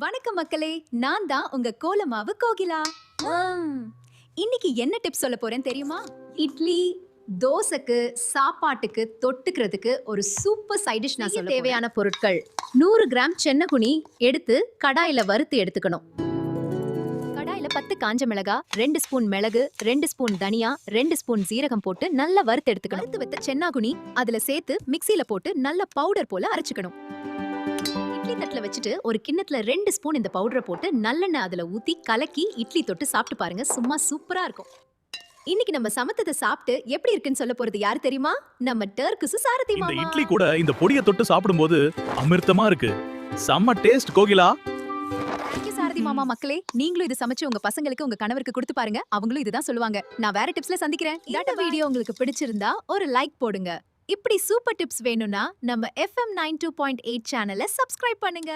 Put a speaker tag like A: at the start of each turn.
A: வணக்கம் மக்களே, நான் தான் உங்க கோலமாவு கோகிலா. இன்னைக்கு என்ன டிப்ஸ் சொல்ல போறேன் தெரியுமா? இட்லி, தோசைக்கு, சாப்பாட்டுக்கு தொட்டுக்கிறதுக்கு ஒரு சூப்பர் சைட் டிஷ் நான் சொல்ல தேவையான பொருட்கள் 100 கிராம் சென்னகுனி எடுத்து கடாயில வறுத்து எடுத்துக்கணும். கடாயில 10 காஞ்ச மிளகா, 2 ஸ்பூன் மிளகு, 2 ஸ்பூன் தனியா, 2 ஸ்பூன் சீரகம் போட்டு நல்லா வறுத்து எடுத்துக்கணும். வறுத்து வைத்த சென்னாகுனி அதுல சேர்த்து மிக்ஸில போட்டு நல்ல பவுடர் போல அரைச்சுக்கணும். இட்லி தட்டுல வச்சுட்டு ஒரு கிண்ணத்துல 2 ஸ்பூன் இந்த பவுடரை போட்டு நல்லெண்ணெய் அதுல ஊத்தி கலக்கி இட்லி தொட்டு சாப்பிட்டு பாருங்க, சும்மா சூப்பரா இருக்கும். இன்னைக்கு நம்ம சமத்ததை சாப்பிட்டு எப்படி இருக்குன்னு சொல்ல போறது யாரு தெரியுமா? நம்ம டர்க்குசு சாரதி
B: இந்த
A: மாமா.
B: இட்லி கூட இந்த பொடியை தொட்டு சாப்பிடும்போது அமிர்தமா இருக்கு. செம்ம டேஸ்ட் கோகிலா.
A: Thank you சாரதி மாமா. மக்களே, நீங்களும் இது சமைச்சு உங்க பசங்களுக்கு உங்க கணவருக்கு கொடுத்து பாருங்க, அவங்களும் இதுதான் சொல்லுவாங்க. நான் வேற டிப்ஸ்ல சந்திக்கிறேன். இந்த வீடியோ உங்களுக்கு பிடிச்சிருந்தா ஒரு லைக் போடுங்க. இப்படி சூப்பர் டிப்ஸ் வேணும்னா நம்ம FM 92.8 சேனலை சப்ஸ்கிரைப் பண்ணுங்க.